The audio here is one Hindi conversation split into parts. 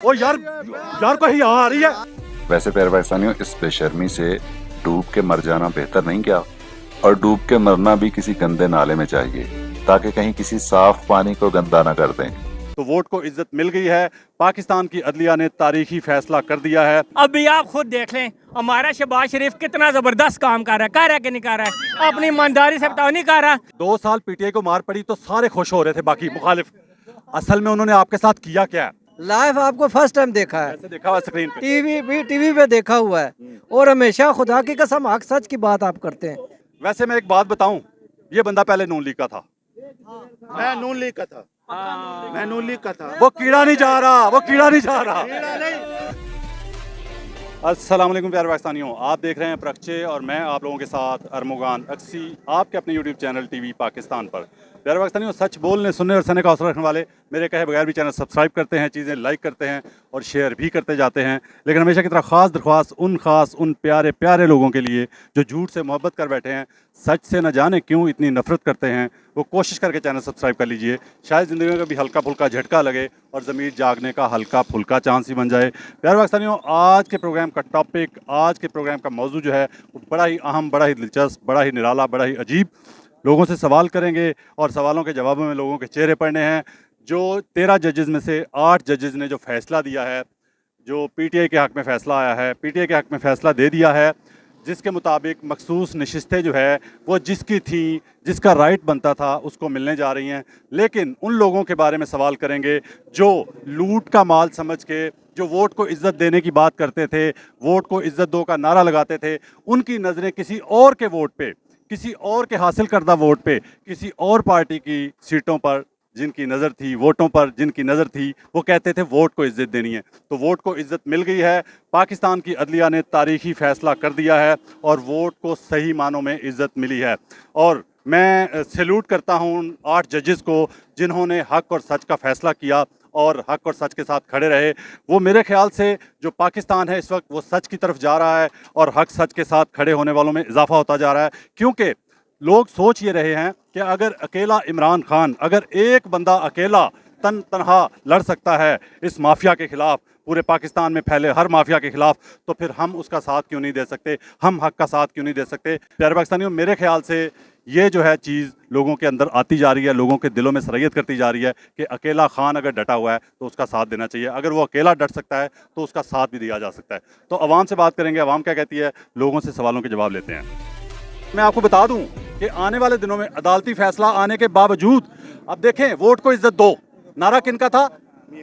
ओ यार यार कहीं यहाँ आ रही है। वैसे प्यारे पाकिस्तानियों, इस बेशर्मी से डूब के मर जाना बेहतर नहीं क्या? और डूब के मरना भी किसी गंदे नाले में चाहिए, ताकि कहीं किसी साफ पानी को गंदा ना कर दें। तो वोट को इज्जत मिल गई है। पाकिस्तान की अदलिया ने तारीखी फैसला कर दिया है। अभी आप खुद देख लें, हमारा शहबाज शरीफ कितना जबरदस्त काम कर रहा है कि नहीं कर रहा है? अपनी ईमानदारी से बताओ, नहीं कर रहा। 2 साल पीटीआई को मार पड़ी तो सारे खुश हो रहे थे, बाकी मुखालिफ। असल में उन्होंने आपके साथ किया क्या है? लाइव आपको फर्स्ट टाइम देखा है, ऐसे देखा हुआ स्क्रीन पे। टीवी पे देखा हुआ है, और हमेशा खुदा की कसम हक सच की बात आप करते हैं। वैसे मैं एक बात बताऊं, ये बंदा पहले नून लीग का था। मैं नून लीग का था, मैं नून लीग का था। वो कीड़ा नहीं जा रहा, वो कीड़ा नहीं जा रहा। अस्सलाम वालेकुम प्यारे पाकिस्तानियों, आप देख रहे हैं प्रक्षे और मैं आप लोगों के साथ अरमुगान अक्सी, आपके अपने यूट्यूब चैनल टीवी पाकिस्तान पर। प्यारे पाकिस्तानियों, सच बोलने, सुनने और सहने का हौसला रखने वाले मेरे कहे बगैर भी चैनल सब्सक्राइब करते हैं, चीज़ें लाइक करते हैं और शेयर भी करते जाते हैं। लेकिन हमेशा की तरह ख़ास दरख्वास्त उन प्यारे प्यारे लोगों के लिए जो झूठ से मोहब्बत कर बैठे हैं, सच से न जाने क्यों इतनी नफरत करते हैं, वो कोशिश करके चैनल सब्सक्राइब कर लीजिए। शायद ज़िंदगी में कभी हल्का फुल्का झटका लगे और ज़मीर जागने का हल्का फुल्का चांस ही बन जाए। प्यारे पाकिस्तानियों, आज के प्रोग्राम का टॉपिक, आज के प्रोग्राम का मौजू जो है वो बड़ा ही अहम, बड़ा ही दिलचस्प, बड़ा ही निराला, बड़ा ही अजीब। लोगों से सवाल करेंगे और सवालों के जवाबों में लोगों के चेहरे पड़ने हैं। जो 13 जजेज़ में से 8 जजेज़ ने जो फ़ैसला दिया है, जो पीटीआई के हक़ में फ़ैसला आया है, पीटीआई के हक़ में फ़ैसला दे दिया है, जिसके मुताबिक मखसूस नशिस्तें जो है वो जिसकी थी, जिसका राइट बनता था, उसको मिलने जा रही हैं। लेकिन उन लोगों के बारे में सवाल करेंगे जो लूट का माल समझ के, जो वोट को इज़्ज़त देने की बात करते थे, वोट को इज़्ज़त दो का नारा लगाते थे, उनकी नज़रें किसी और के वोट पे, किसी और के हासिल करदा वोट पे, किसी और पार्टी की सीटों पर जिनकी नज़र थी, वोटों पर जिनकी नज़र थी, वो कहते थे वोट को इज़्ज़त देनी है। तो वोट को इज़्ज़त मिल गई है। पाकिस्तान की अदलिया ने तारीखी फ़ैसला कर दिया है और वोट को सही मानों में इज़्ज़त मिली है। और मैं सैल्यूट करता हूँ उन 8 जजेस को जिन्होंने हक़ और सच का फ़ैसला किया और हक़ और सच के साथ खड़े रहे। वो मेरे ख़्याल से जो पाकिस्तान है इस वक्त वो सच की तरफ जा रहा है और हक़ सच के साथ खड़े होने वालों में इजाफ़ा होता जा रहा है। क्योंकि लोग सोच ये रहे हैं कि अगर अकेला इमरान खान, अगर एक बंदा अकेला तनहा लड़ सकता है इस माफिया के ख़िलाफ़, पूरे पाकिस्तान में फैले हर माफिया के ख़िलाफ़, तो फिर हम उसका साथ क्यों नहीं दे सकते, हम हक़ का साथ क्यों नहीं दे सकते। प्यारे पाकिस्तानियों, मेरे ख़्याल से ये जो है चीज़ लोगों के अंदर आती जा रही है, लोगों के दिलों में सरैयत करती जा रही है कि अकेला खान अगर डटा हुआ है तो उसका साथ देना चाहिए। अगर वो अकेला डट सकता है तो उसका साथ भी दिया जा सकता है। तो अवाम से बात करेंगे, अवाम क्या कहती है, लोगों से सवालों के जवाब लेते हैं। मैं आपको बता दूं कि आने वाले दिनों में अदालती फैसला आने के बावजूद, अब देखें, वोट को इज्जत दो नारा किनका था,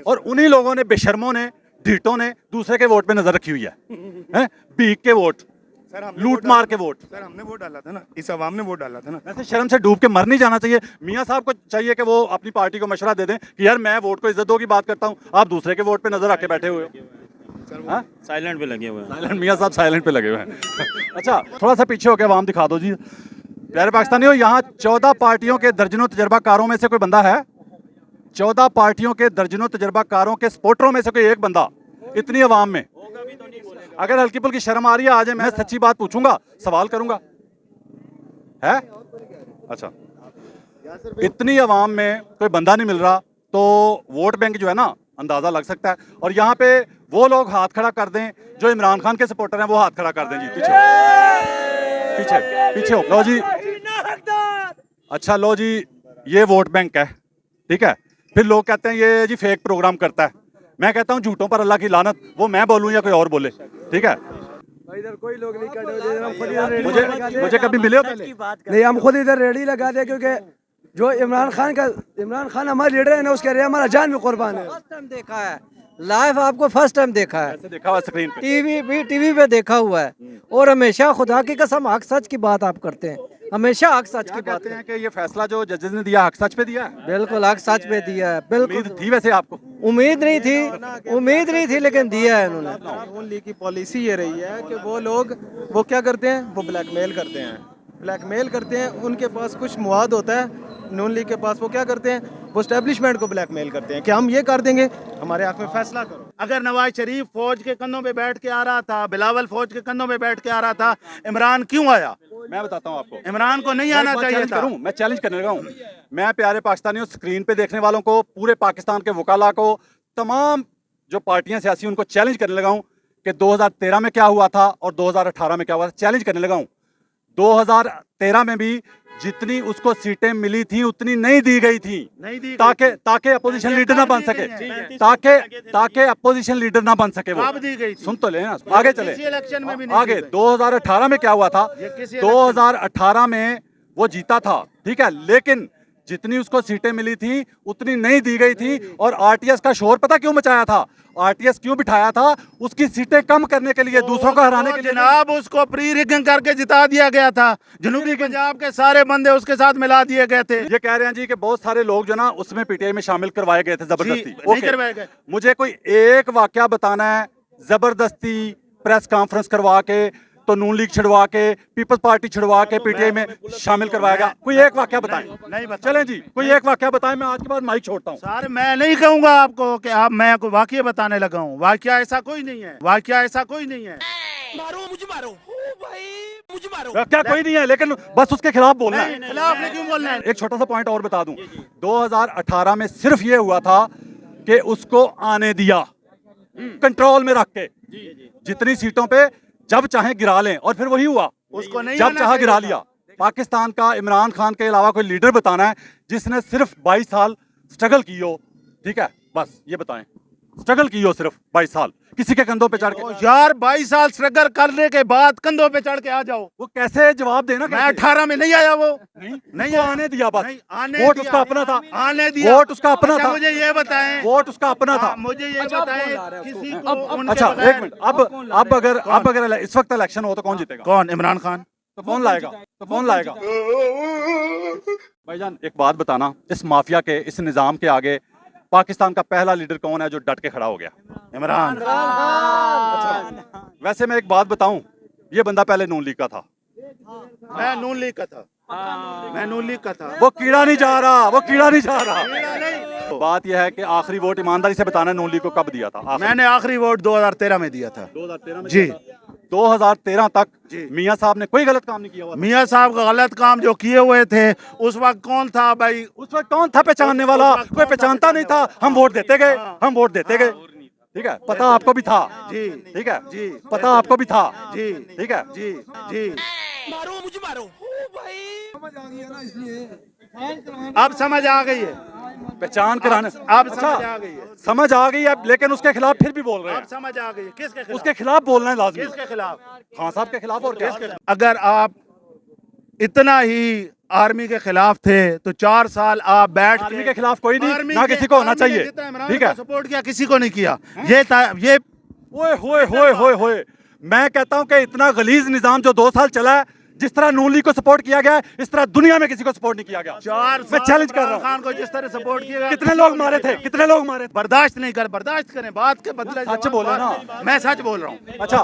और उन्हीं लोगों ने, बेशर्मों ने, ढीठों ने दूसरे के वोट पे नजर रखी हुई है, भीख के वोट, लूट मार के वोट। सर हमने वोट डाला था ना, इस अवाम ने वोट डाला था ना। वैसे शर्म से डूब के मर नहीं जाना चाहिए। मियाँ साहब को चाहिए कि वो अपनी पार्टी को मशवरा दे दें कि यार मैं वोट को इज्जत दो की बात करता हूँ, आप दूसरे के वोट पे नजर रख के बैठे हुए हो। साइलेंट पे लगे हुए हैं। साइलेंट, मियाँ साहब साइलेंट पे लगे हुए हैं। अच्छा, थोड़ा सा पीछे होकर आवाम दिखा दो जी। प्यारे पाकिस्तानियों, यहाँ 14 पार्टियों के दर्जनों तजर्बाकारों में से कोई बंदा है? 14 पार्टियों के दर्जनों तजर्बाकारों के सपोर्टरों में से कोई एक बंदा इतनी आवाम में? अगर हल्की पुल्की शर्म आ रही है, आज मैं सच्ची बात पूछूंगा, सवाल करूंगा, है? अच्छा, इतनी आवाम में कोई बंदा नहीं मिल रहा तो वोट बैंक जो है ना, अंदाजा लग सकता है। और यहाँ पे वो लोग हाथ खड़ा कर दें जो इमरान खान के सपोर्टर हैं, वो हाथ खड़ा कर दें जी। पीछे पीछे पीछे हो, लो जी। अच्छा लो जी, ये वोट बैंक है, ठीक है। फिर लोग कहते हैं ये जी फेक प्रोग्राम करता है। मैं कहता हूँ झूठों पर अल्लाह की लानत, वो मैं बोलूँ या कोई और बोले, ठीक है। इधर कोई लोग नहीं खड़े, मुझे कभी मिले हो पहले? नहीं, हम खुद इधर रेडी लगा दे, क्योंकि जो इमरान खान हमारे लीडर है ना, उसके लिए हमारा जान भी कुर्बान है। फर्स्ट टाइम देखा है लाइव, आपको फर्स्ट टाइम देखा है, ऐसे देखा हुआ स्क्रीन पे, टीवी पे देखा हुआ है, और हमेशा खुदा की कसम हक सच की बात आप करते हैं, हमेशा हक सच की बात कहते हैं कि ये फैसला जो जजेस ने दिया हक सच पे दिया है। बिल्कुल हक सच पे दिया है, बिल्कुल। उम्मीद थी वैसे आपको? उम्मीद नहीं थी, लेकिन दिया है इन्होंने। नून लीग की पॉलिसी ये रही है कि वो लोग वो क्या करते हैं, वो ब्लैकमेल करते हैं, उनके पास कुछ मुआद होता है नून लीग के पास, वो क्या करते हैं, वो एस्टेब्लिशमेंट को ब्लैकमेल करते हैं कि हम ये कर देंगे, हमारे हक में फैसला करो। अगर नवाज शरीफ फौज के कंधों पे बैठ के आ रहा था, बिलावल फौज के कंधों पे बैठ के आ रहा था, इमरान क्यों आया? मैं बताता हूँ आपको, इमरान को नहीं आना चाहिए था। मैं चैलेंज करने लगा हूँ। मैं प्यारे पाकिस्तानियों, स्क्रीन पे देखने वालों को, पूरे पाकिस्तान के वकाला को, तमाम जो पार्टियां सियासी उनको चैलेंज करने लगा हूं कि 2013 में क्या हुआ था और 2018 में क्या हुआ था, चैलेंज करने लगा हूं। 2013 में भी जितनी उसको सीटें मिली थी उतनी नहीं दी गई थी, नहीं दी गई ताकि अपोजिशन लीडर ना बन सके, ताकि अपोजिशन लीडर ना बन सके। वो कब दी गई थी? सुन तो ले ना, आगे चले। किसी इलेक्शन में भी नहीं आगे दी गई। 2018 में क्या हुआ था? ये किसी 2018 में वो जीता था, ठीक है, लेकिन जितनी उसको सीटें मिली थी उतनी नहीं दी गई थी। और आरटीएस का शोर पता क्यों मचाया था? आरटीएस क्यों बिठाया था? उसकी सीटें कम करने के लिए, दूसरों को हराने के लिए। जनाब उसको प्री रिगिंग करके जिता दिया गया था। जनूबी पंजाब के सारे बंदे उसके साथ मिला दिए गए थे। ये कह रहे हैं जी कि बहुत सारे लोग जो ना उसमें पीटीआई में शामिल करवाए गए थे जबरदस्ती। जी, नहीं ओके। करवाए गए। मुझे कोई एक वाकया बताना है जबरदस्ती प्रेस कॉन्फ्रेंस करवा के, तो नून लीग छिड़वा के, पीपल्स पार्टी छिड़वा के पीटीआई में शामिल करवाएगा। कोई एक वाकया बताएं। नहीं बता। चलें जी, कोई एक वाकया बताएं, मैं आज के बाद माइक छोड़ता हूँ। सर मैं नहीं कहूंगा आपको कि आप मैं कोई वाकया बताने लगा हूँ। वाकया ऐसा कोई नहीं है, वाकया ऐसा कोई नहीं है। क्या कोई नहीं है, लेकिन बस उसके खिलाफ बोलना नहीं, है। खिलाफ नहीं क्यों बोलना है? एक छोटा सा पॉइंट और बता दूं, 2018 में सिर्फ ये हुआ था कि उसको आने दिया कंट्रोल में रख के, जितनी सीटों पे जब चाहे गिरा लें, और फिर वही हुआ, उसको नहीं जब आना चाहे चाहिए गिरा था। लिया। पाकिस्तान का इमरान खान के अलावा कोई लीडर बताना है जिसने सिर्फ 22 साल स्ट्रगल की हो, ठीक है, बस ये बताएं, स्ट्रगल की हो सिर्फ 22 साल किसी के कंधों पे चढ़ के। यार 22 साल स्ट्रगल करने के बाद कंधों पे चढ़ के आ जाओ। वो कैसे जवाब देना? मैं 18 में नहीं आया, वो नहीं वो आने दिया, बस नहीं, आने वोट दिया। उसका अपना था, आने दिया। वोट उसका अपना अच्छा, था, मुझे ये बताएं, वोट उसका अपना था। मुझे ये बताएं किसी को उनके अच्छा बगैर- एक मिनट, अब अगर इस वक्त इलेक्शन हो तो कौन जीतेगा? कौन? इमरान खान। तो कौन लाएगा? तो कौन लाएगा? भाईजान एक बात बताना, इस माफिया के, इस निजाम के आगे पाकिस्तान का पहला लीडर कौन है जो डट के खड़ा हो गया? इमरान। वैसे मैं एक बात बताऊं, ये बंदा पहले नून लीग का था। मैं नून लीग का था, मैं नून लीग का था। वो कीड़ा नहीं जा रहा, वो कीड़ा नहीं जा रहा। कीड़ा नहीं। बात यह है कि आखिरी वोट ईमानदारी से बताना, नून लीग को कब दिया था? आखिरी। मैंने आखिरी वोट 2013 में दिया था। 2013 में जी। दिया था। 2013 तक जी। मियां साहब ने कोई गलत काम नहीं किया हुआ था। मियाँ साहब का गलत काम जो किए हुए थे उस वक्त कौन था भाई? उस वक्त कौन था पहचानने वाला? कोई पहचानता नहीं था। हम वोट देते गए, हम वोट देते गए, ठीक है, पता आपको भी था, जी ठीक है जी, पता आपको भी था, जी ठीक है। जी जी। अब समझ आ गई है, पहचान कराने अब अच्छा, समझ आ गई है, समझ आ गई है, लेकिन उसके खिलाफ फिर भी बोल रहे अब हैं। समझ आ गई है। किसके खिलाफ? उसके खिलाफ बोलना है लाजमी, किसके खिलाफ? खान साहब के खिलाफ। और क्या? अगर आप इतना ही आर्मी के खिलाफ थे तो 4 साल आप बैठ आर्मी के खिलाफ कोई नहीं, आर्मी ना के- किसी को होना आर्मी ने चाहिए, जितना इमरान ठीक को है। सपोर्ट किया किसी को नहीं किया। ये ओए होए होए होए होए, मैं कहता हूं कि इतना गलीज निजाम जो 2 साल चला है, जिस तरह नून लीग को सपोर्ट किया गया है, इस तरह दुनिया में किसी को सपोर्ट नहीं किया गया। 4 मैं चैलेंज कर रहा हूं। खान को जिस तरह सपोर्ट किया, कितने लोग मारे थे? कितने लोग मारे थे? बर्दाश्त नहीं कर, बर्दाश्त करें, बात के बदले सच जवाब बोलो ना। मैं सच बोल रहा हूँ। अच्छा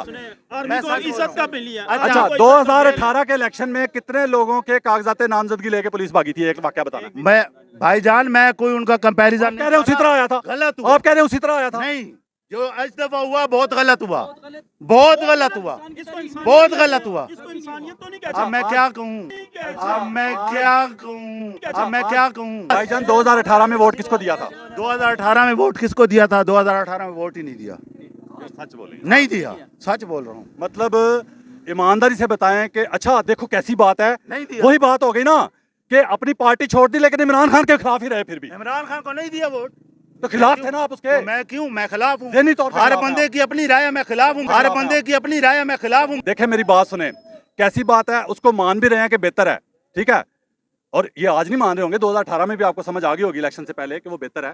मैं सच इज्जत का मिली है। अच्छा, 2018 के इलेक्शन में कितने लोगों के कागजात नामजदगी लेके पुलिस भागी थी? एक वाकया बताना। मैं भाईजान मैं कोई उनका कंपैरिजन कह रहे उसी तरह आया था, गलत हुआ। आप कह रहे उसी तरह आया था। नहीं, जो इस दफा हुआ बहुत गलत हुआ, बहुत गलत हुआ, बहुत गलत हुआ। अब मैं क्या कहूँ, अब मैं क्या कहूँ, अब मैं क्या कहूँ? भाईजान 2018 में वोट किसको दिया था? 2018 में वोट किसको दिया था? 2018 में वोट ही नहीं दिया, सच बोले, नहीं दिया, सच बोल रहा हूँ। मतलब ईमानदारी से बताएं कि अच्छा देखो कैसी बात है, नहीं दिया। वही बात हो गई ना कि अपनी पार्टी छोड़ दी लेकिन इमरान खान के खिलाफ ही रहे फिर भी। इमरान खान को नहीं दिया वोट, तो खिलाफ थे ना आप उसके। तो मैं क्यों? मैं खिलाफ हूँ। ज़हनी तौर पे हर खिलाफ बंदे हैं की अपनी राय है, मैं खिलाफ हूँ। हर बंदे की अपनी राय है, मैं खिलाफ हूँ। देखें मेरी बात सुने, कैसी बात है, उसको मान भी रहे हैं कि बेहतर है, ठीक है, और ये आज नहीं मान रहे होंगे, 2018 में भी आपको समझ आ गई होगी इलेक्शन से पहले कि वो बेहतर है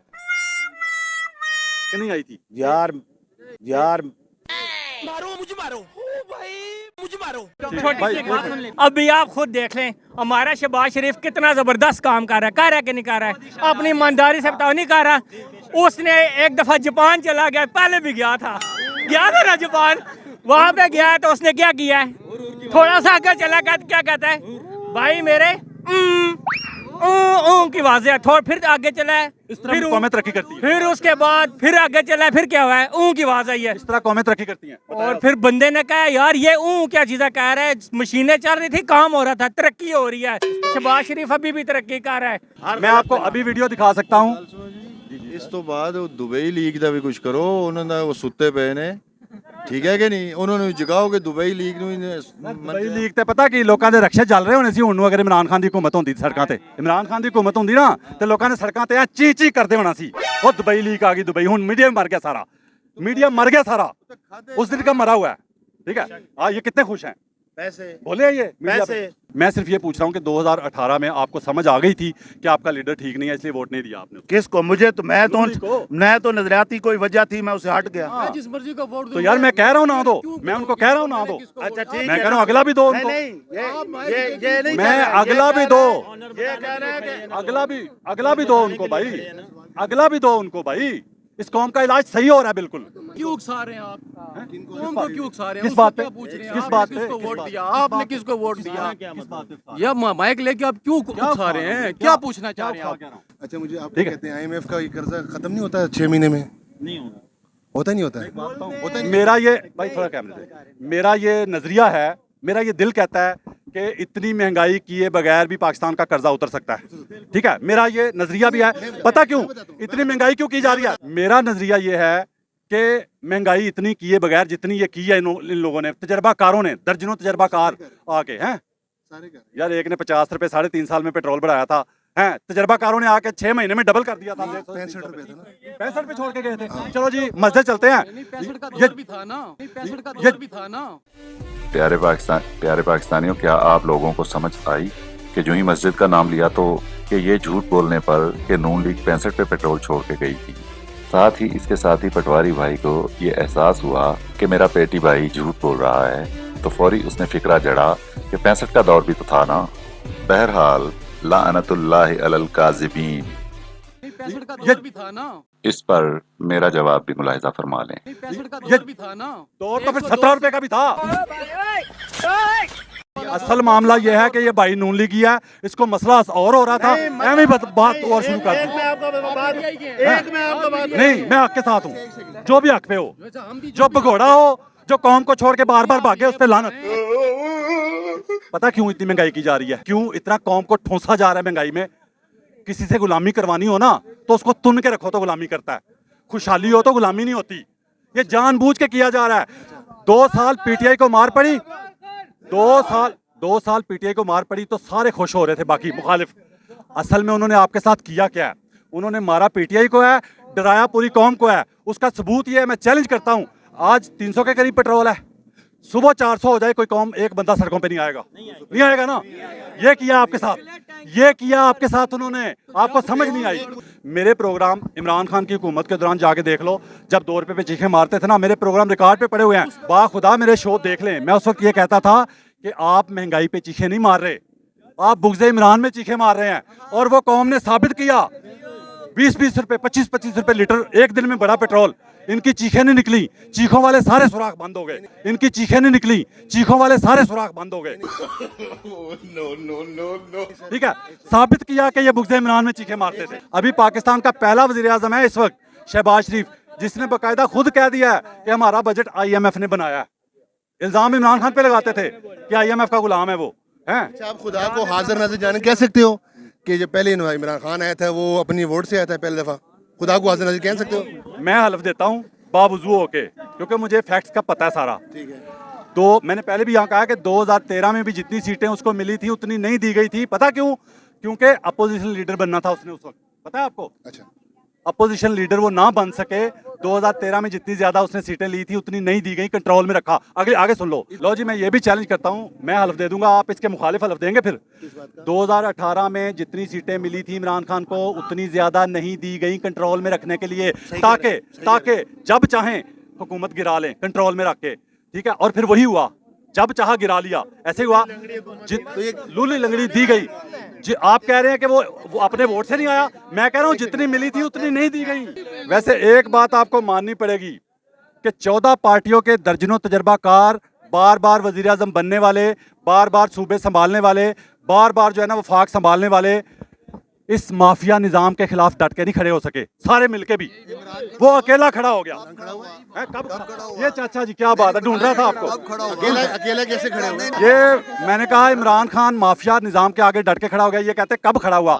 कि नहीं आई थी? यार छोटी सी एक बात सुन लें। अभी आप खुद देख लें, हमारा शहबाज शरीफ कितना जबरदस्त काम कर रहा है। कर रहा है कि नहीं कर रहा है? अपनी ईमानदारी से बताओ, नहीं कर रहा। उसने एक दफा जापान चला गया, पहले भी गया था ना जापान। वहां पे गया है तो उसने क्या किया है? थोड़ा सा आगे चला गया तो क्या कहता है? भाई मेरे की आवाज़ है। थोड़ा फिर आगे चला है, इस तरह कौमें तरक्की करती है, फिर उसके बाद फिर आगे चला है, फिर क्या हुआ है? की आवाज़ आई है। इस तरह कौमें तरक्की करती हैं। और फिर बंदे ने कहा यार ये क्या चीज़ा कह रहा है? मशीनें चल रही थी, काम हो रहा था, तरक्की हो रही है। शहबाज शरीफ अभी भी तरक्की कर रहा है। मैं आपको अभी वीडियो दिखा सकता हूँ। ਇਸ ਤੋਂ ਬਾਅਦ ਉਹ ਦੁਬਈ ਲੀਗ ਦਾ ਵੀ ਕੁਝ ਕਰੋ, ਉਹਨਾਂ ਦਾ ਉਹ ਸੁੱਤੇ ਪਏ ਨੇ, ਠੀਕ ਹੈ ਕਿ ਨਹੀਂ? ਉਹਨਾਂ ਨੂੰ ਜਗਾਓਗੇ ਦੁਬਈ ਲੀਗ ਨੂੰ ਦੁਬਈ ਲੀਗ ਤੇ ਪਤਾ ਕੀ ਲੋਕਾਂ ਦੇ ਰਕਸ਼ੇ ਚੱਲ ਰਹੇ ਹੋਣੇ ਸੀ ਹੁਣ ਨੂੰ, ਅਗਰ ਇਮਰਾਨ ਖਾਨ ਦੀ ਹਕੂਮਤ ਹੁੰਦੀ ਸੜਕਾਂ ਤੇ, ਇਮਰਾਨ ਖਾਨ ਦੀ ਹਕੂਮਤ ਹੁੰਦੀ ਨਾ ਤੇ ਲੋਕਾਂ ਨੇ ਸੜਕਾਂ ਤੇ ਚੀ ਚੀ ਕਰਦੇ ਹੋਣਾ ਸੀ। ਉਹ ਦੁਬਈ ਲੀਗ ਆ ਗਈ दुबई, ਹੁਣ मीडिया मर गया सारा, मीडिया मर गया सारा, उस दिन का मरा हुआ है, ठीक है। हाँ, ये कितने खुश हैं, पैसे बोले ये पैसे। मैं सिर्फ ये पूछ रहा हूँ कि 2018 में आपको समझ आ गई थी कि आपका लीडर ठीक नहीं है इसलिए वोट नहीं दिया आपने? किसको? मुझे तो मैं तो नजरियाती कोई वजह थी, मैं उसे हट गया। जिस मर्जी को वोट तो यार मैं कह रहा हूँ ना दो, मैं उनको कह रहा हूँ ना दो, अच्छा ठीक मैं है, कह रहा हूँ अगला भी दो उनको, नहीं ये नहीं मैं कह रहा, अगला भी दो, ये कह रहे हैं कि अगला भी दो उनको भाई, अगला भी दो उनको भाई। इस कौम का इलाज सही हो रहा है बिल्कुल। क्यों उकसा रहे हैं आप? कौन को क्यों उकसा रहे हैं? किस उसको बात पे? क्या पूछ रहे हैं? किस आपने बात पे? किसको किस वोट बात- दिया? किस आपने बात- किसको वोट दिया? किस बात पे? या माइक लेके आप क्यों उकसा रहे हैं? क्या पूछना चाह रहे हैं आप? अच्छा मुझे आप ठीक है। कहते हैं IMF का ये कर्जा खत्म नहीं होता 6 महीने में? नहीं होगा। होता नहीं होता है? होता नहीं। मेरा ये भाई थोड़ा कैमरे दे, मेरा ये नजरिया है, मेरा ये दिल कहता है कि इतनी महंगाई किए बगैर भी पाकिस्तान का कर्जा उतर सकता है, ठीक है। मेरा ये नजरिया भी है। पता क्यों इतनी महंगाई क्यों की जा रही है? मेरा नजरिया ये है कि महंगाई इतनी किए बगैर जितनी ये की है इन लोगों ने, तजर्बाकारों ने, दर्जनों तजर्बाकार आके हैं यार, एक ने 50 रुपए 3.5 साल में पेट्रोल बढ़ाया था, हैं तजर्बाकारों ने आके 6 महीने में डबल कर दिया था। 65 रुपए था ना? 65 पे छोड़ के गए थे। चलो जी मस्जिद चलते हैं। 65 का ये दौर भी था ना, 65 का ये- दौर भी था ना। प्यारे पाकिस्तानियों, क्या आप लोगों को समझ आई कि जो ही मस्जिद का नाम लिया तो कि ये झूठ बोलने पर कि नून लीग 65 पे पेट्रोल छोड़ के गई थी। साथ ही इसके साथ ही पटवारी भाई को ये एहसास हुआ कि मेरा पेटी भाई झूठ बोल रहा है, तो फौरी उसने फिक्रा जड़ा कि 65 का दौर भी तो था ना। बहरहाल लानतुल्लाहि अलल काज़िबीन, 65 का दौर भी था ना। इस पर मेरा जवाब भी मुलाहिजा फरमा लें। 65 का ये- दौर भी था ना। दौर तो फिर 17 रुपए का भी था। असल मामला यह है कि ये भाई नून लीगी है, इसको मसला और हो रहा था, एवं ही बात और शुरू कर एक दी। मैं आपका बात एक मैं आपका बात नहीं, मैं हक के साथ हूँ, जो भी हक पे हो, जो भगोड़ा हो, जो कौम को छोड़ के बार बार भागे, उस पर लानत। पता क्यों इतनी महंगाई की जा रही है, क्यों इतना कौम को ठूंसा जा रहा है महंगाई में? किसी से गुलामी करवानी हो ना तो उसको तुन के रखो तो गुलामी करता है, खुशहाली हो तो गुलामी नहीं होती। ये जानबूझ के किया जा रहा है। 2 साल पीटीआई को मार पड़ी, 2 साल पीटीआई को मार पड़ी तो सारे खुश हो रहे थे, बाकी मुखालिफ। असल में उन्होंने आपके साथ किया क्या है? उन्होंने मारा पीटीआई को है, डराया पूरी कौम को है। उसका सबूत ये है, मैं चैलेंज करता हूं, आज 300 के करीब पेट्रोल है, सुबह 400 हो जाए, कोई कौम एक बंदा सड़कों पे नहीं आएगा, नहीं आएगा ना। ये किया आपके साथ, ये किया आपके साथ उन्होंने, आपको समझ नहीं आई। मेरे प्रोग्राम इमरान खान की हुकूमत के दौरान जाके देख लो, जब 2 रुपए पे चीखे मारते थे ना, मेरे प्रोग्राम रिकॉर्ड पे पड़े हुए हैं, बाखुदा मेरे शो देख लें। मैं उस वक्त ये कहता था कि आप महंगाई पे चीखे नहीं मार रहे, आप बुग़्ज़े इमरान में चीखे मार रहे हैं। और वो कौम ने साबित किया, 20-20 रुपए 25-25 रुपए लीटर एक दिन में बड़ा पेट्रोल। इनकी चीखें नहीं निकली, चीखों वाले सारे सुराख बंद हो गए। इनकी चीखें नहीं निकली, चीखों वाले सारे सुराख बंद हो गए। ठीक है, साबित किया कि ये बुग़्ज़े इमरान में चीखें मारते थे। अभी पाकिस्तान का पहला वज़ीर आज़म है इस वक्त शहबाज शरीफ, जिसने बाकायदा खुद कह दिया है कि हमारा बजट IMF ने बनाया है। इल्जाम इमरान खान पे लगाते थे कि IMF का गुलाम है वो, हैं। आप खुदा को हाजिर नजर जाने कह सकते हो कि जो पहले इमरान खान आया था वो अपनी वोट से आया था, पहली दफा खुदा को हाजिर नजर कह सकते हो? मैं हल्फ देता हूँ बावजूद होके, क्योंकि मुझे फैक्ट्स का पता है सारा। ठीक है। तो मैंने पहले भी यहाँ कहा कि 2013 में भी जितनी सीटें उसको मिली थी उतनी नहीं दी गई थी। पता क्यों? क्योंकि अपोजिशन लीडर बनना था उसने उस वक्त, पता है आपको? अच्छा, अपोजिशन लीडर वो ना बन सके। 2013 में जितनी ज्यादा उसने सीटें ली थी उतनी नहीं दी गई, कंट्रोल में रखा। आगे सुन लो जी, मैं ये भी चैलेंज करता हूँ, मैं हल्फ दे दूंगा, आप इसके मुखालिफ हल्फ देंगे फिर। 2018 में जितनी सीटें मिली थी इमरान खान को उतनी ज्यादा नहीं दी गई कंट्रोल में रखने के लिए, ताकि जब चाहें हुकूमत गिरा लें कंट्रोल में रख के। ठीक है, और फिर वही हुआ, जब चाहा गिरा लिया, ऐसे हुआ। लूली लंगड़ी दी गई। आप कह रहे हैं कि वो अपने वोट से नहीं आया, मैं कह रहा हूँ जितनी मिली थी उतनी नहीं दी गई। वैसे एक बात आपको माननी पड़ेगी कि 14 पार्टियों के दर्जनों तजर्बाकार, बार बार वजीर आज़म बनने वाले, बार बार सूबे संभालने वाले, बार बार जो है ना वफाक संभालने वाले, इस माफिया निजाम के खिलाफ डट के नहीं खड़े हो सके, सारे मिलके भी। वो अकेला खड़ा हो गया है। कब खड़ा हुआ? ये चाचा जी क्या बात है, ढूंढ रहा था आपको। अकेला कैसे खड़े हुए? ये मैंने कहा इमरान खान माफिया निजाम के आगे डट के खड़ा हो गया। ये कहते कब खड़ा हुआ?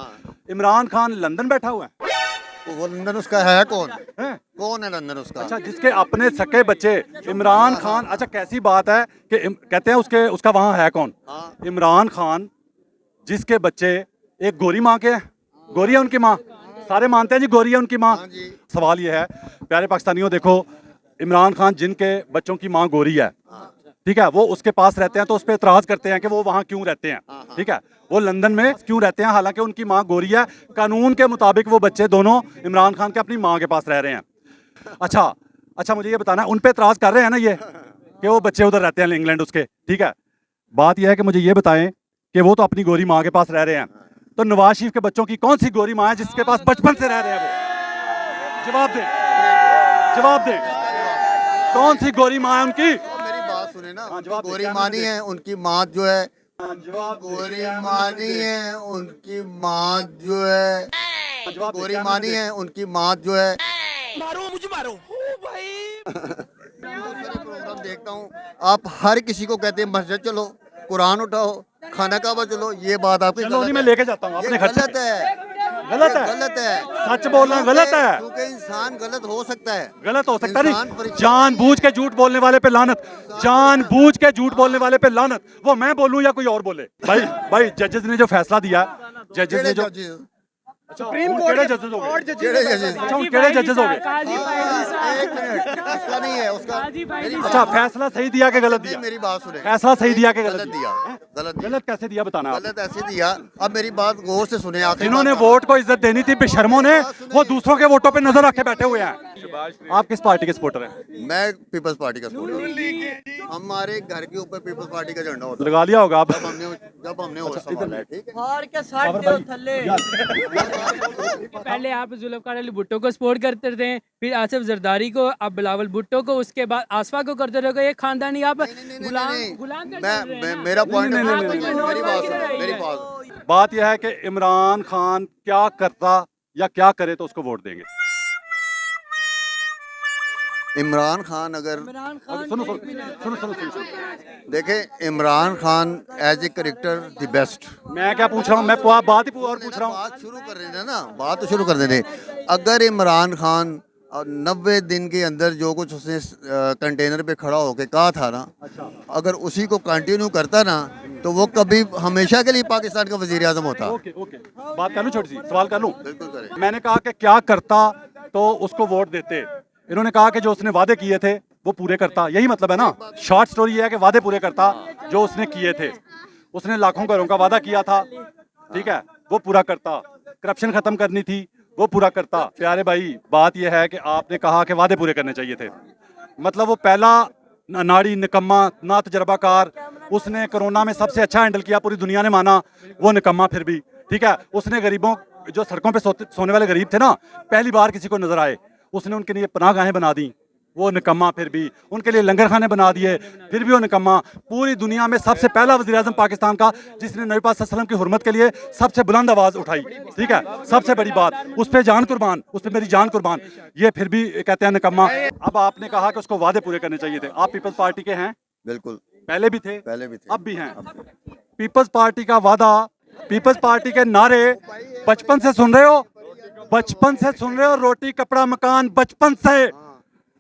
इमरान खान लंदन बैठा हुआ है, वो लंदन उसका है कौन? हैं? कौन है लंदन उसका? अच्छा, जिसके अपने सके बच्चे इमरान खान, अच्छा कैसी बात है कि कहते हैं उसका वहाँ है कौन? हाँ। इमरान खान जिसके बच्चे एक गोरी माँ के हैं, गोरी है उनकी माँ, सारे मानते हैं जी गोरी है उनकी माँ। हाँ जी। सवाल ये है प्यारे पाकिस्तानियों, देखो इमरान खान जिनके बच्चों की माँ गोरी है, ठीक है, वो उसके पास रहते हैं तो उस पर एतराज करते हैं कि वो वहाँ क्यों रहते हैं, ठीक है, वो लंदन में क्यों रहते हैं हालांकि उनकी माँ गोरी है। कानून के मुताबिक वो बच्चे दोनों इमरान खान के अपनी माँ के पास रह रहे हैं। अच्छा मुझे ये बताना है, उन पे एतराज कर रहे हैं ना ये कि वो बच्चे उधर रहते हैं इंग्लैंड उसके, ठीक है, बात यह है कि मुझे ये बताएं कि वो तो अपनी गोरी माँ के पास रह रहे हैं, तो नवाज शरीफ के बच्चों की कौन सी गोरी माँ है जिसके पास बचपन से रह रहे हैं वो? जवाब दें कौन सी गोरी माँ है उनकी? मेरी बात सुने ना, हाँ, उनकी जवाब दे, गोरी क्या माँ दे? नहीं है, उनकी माँ जो है जवाब दे। गोरी माँ नहीं है, उनकी माँ जो है जवाब दे, गोरी क्या माँ दे? नहीं है, उनकी माँ जो है। मारो प्रोग्राम देखता हूँ, आप हर किसी को कहते हैं मस्जिद चलो, कुरान उठाओ, खाना काबा चलो, ये बात आपकी चलो नहीं, मैं गलत है। लेके जाता हूँ अपने ये खर्चे गलत पे। है, गलत ये है। गलत है, सच बोलना गलत है। क्योंकि इंसान गलत हो सकता है, गलत हो सकता इंसान नहीं, परीक्षा जानबूझ के झूठ बोलने वाले पे लानत, जानबूझ के झूठ बोलने वाले पे लानत, वो मैं बोलूं या कोई और बोले। भाई जजेस ने जो फैसला दिया, जजेस ने जो सुप्रीम कोर्ट के जजेस हो गए, जेड़े जजेस। अच्छा उन केड़े जजेस हो गए? एक मिनट, उसका नहीं है, उसका अच्छा फैसला सही दिया कि गलत दिया? मेरी बात सुने, फैसला सही दिया कि गलत दिया, गलत दिया, गलत कैसे दिया बताना आप? गलत ऐसे दिया। अब मेरी बात गौर से सुने, आखिरी जिन्होंने बात- वोट को इज्जत देनी थी बेशर्मों ने, वो दूसरों के वोटों पे नजर रखे बैठे हुए हैं। आप किस पार्टी के सपोर्टर हैं? मैं पीपल्स पार्टी का सपोर्टर हूं। हमारे घर के ऊपर पीपल्स पार्टी का झंडा होता है, लगा लिया होगा आप। जब हमने होश संभाला है, ठीक है। पहले आप जुल्फ़िकार अली भुट्टो को सपोर्ट करते थे, फिर आसिफ जरदारी को, अब बिलावल भुट्टो को, उसके बाद आसफा को करते रहोगे। ये खानदानी आप गुलाम कर चल रहे हैं ना। मेरा पॉइंट नहीं, नहीं, नहीं, मेरी बात सुनो, मेरी बात। बात यह है कि इमरान खान क्या करता या क्या करे तो उसको वोट देंगे। इमरान खान अगर सुनो। देखें, Imran Khan as a character the best. मैं क्या पूछ रहा हूँ, मैं बात ही और पूछ रहा हूँ। बात शुरू कर रहे थे ना, बात तो शुरू कर रहे थे। अगर इमरान खान 90 दिन के अंदर जो कुछ उसने कंटेनर पे खड़ा होके कहा था ना, अगर उसी को कंटिन्यू करता ना, तो वो कभी हमेशा के लिए पाकिस्तान का वजीर आजम होता। ओके बात कर लूँ, छोटी सी सवाल कर लूँ। बिल्कुल करें। मैंने कहा कि क्या करता तो उसको वोट देते, इन्होंने कहा कि जो उसने वादे किए थे वो पूरे करता, यही मतलब है ना। शॉर्ट स्टोरी ये है कि वादे पूरे करता जो उसने किए थे। उसने लाखों घरों का वादा किया था, ठीक है, वो पूरा करता। करप्शन खत्म करनी थी, वो पूरा करता। प्यारे भाई, बात यह है कि आपने कहा कि वादे पूरे करने चाहिए थे, मतलब वो पहला नाड़ी निकम्मा ना तजर्बाकार, उसने कोरोना में सबसे अच्छा हैंडल किया, पूरी दुनिया ने माना, वो निकम्मा फिर भी, ठीक है। उसने गरीबों, जो सड़कों पे सोने वाले गरीब थे ना, पहली बार किसी को नजर आए, उसने उनके लिए पनाहगाहें बना दी, वो निकम्मा फिर भी। उनके लिए लंगर खाने बना दिए, फिर भी वो निकम्मा। पूरी दुनिया में सबसे पहला वज़ीर आज़म पाकिस्तान का जिसने नबी पाक सल्लल्लाहु अलैहि वसल्लम की हुर्मत के लिए सबसे बुलंद आवाज़ उठाई, ठीक है, सबसे बड़ी बात, उस पर जान कुर्बान, उस पर मेरी जान कुर्बान, ये फिर भी कहते हैं निकम्मा। अब आपने कहा कि उसको वादे पूरे करने चाहिए थे। आप पीपल्स पार्टी के हैं? बिल्कुल, पहले भी थे, पहले भी थे, अब भी हैं। पीपल्स पार्टी का वादा, पीपल्स पार्टी के नारे बचपन से सुन रहे हो, बचपन से सुन रहे हो, रोटी कपड़ा मकान, बचपन से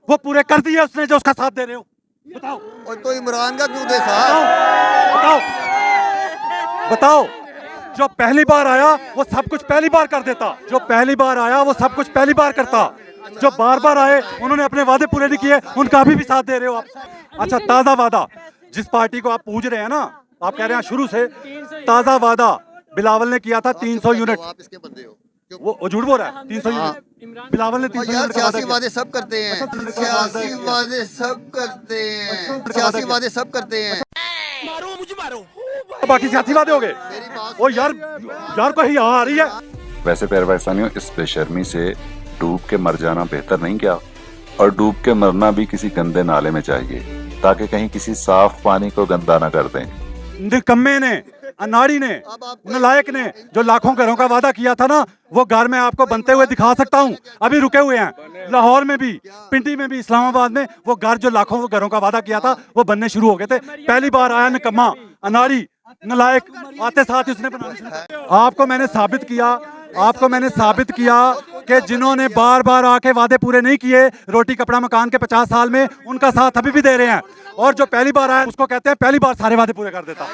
वो पूरे कर दिए उसने जो उसका साथ दे रहे हो। बताओ। और तो इमरान का क्यों दे साथ? बताओ। जो पहली बार आया वो सब कुछ पहली बार कर देता, जो पहली बार आया वो सब कुछ पहली बार करता, जो बार बार आए उन्होंने अपने वादे पूरे नहीं किए, उनका भी साथ दे रहे हो आप। अच्छा, ताज़ा वादा, जिस पार्टी को आप पूछ रहे हैं ना, आप कह रहे हैं शुरू से ताज़ा वादा बिलावल ने किया था 300 यूनिट, आप इसके बंदे हो। वो झूठ बोल रहा है। 300 यूनिट बिलावल ने 300 यार, यूनिट का वादा सियासी किया। वादे सब करते हैं, सियासी वादे सब करते हैं, सियासी वादे सब करते हैं। बाकी सियासी वादे हो गए। ओ यार कहीं आ रही है। वैसे प्यारे पाकिस्तानियों, इस बेशर्मी से डूब के मर जाना बेहतर नहीं क्या? और डूब के मरना भी किसी गंदे नाले में चाहिए, ताकि कहीं किसी साफ पानी को गंदा ना कर दें। निकम्मे ने, अनाड़ी ने, नलायक ने जो लाखों घरों का वादा किया था ना, वो घर में आपको बनते हुए दिखा सकता हूँ। अभी रुके हुए हैं लाहौर में भी, पिंडी में भी, इस्लामाबाद में। वो घर जो लाखों घरों का वादा किया था वो बनने शुरू हो गए थे। पहली बार आया निकम्मा, अनाड़ी, नलायक, आते साथ ही उसने बनाने शुरू किया। आपको मैंने साबित किया आपको मैंने साबित किया कि जिन्होंने बार बार आके वादे पूरे नहीं किए रोटी कपड़ा मकान के 50 साल में, उनका साथ अभी भी दे रहे हैं। और जो पहली बार आया उसको कहते हैं पहली बार सारे वादे पूरे कर देता।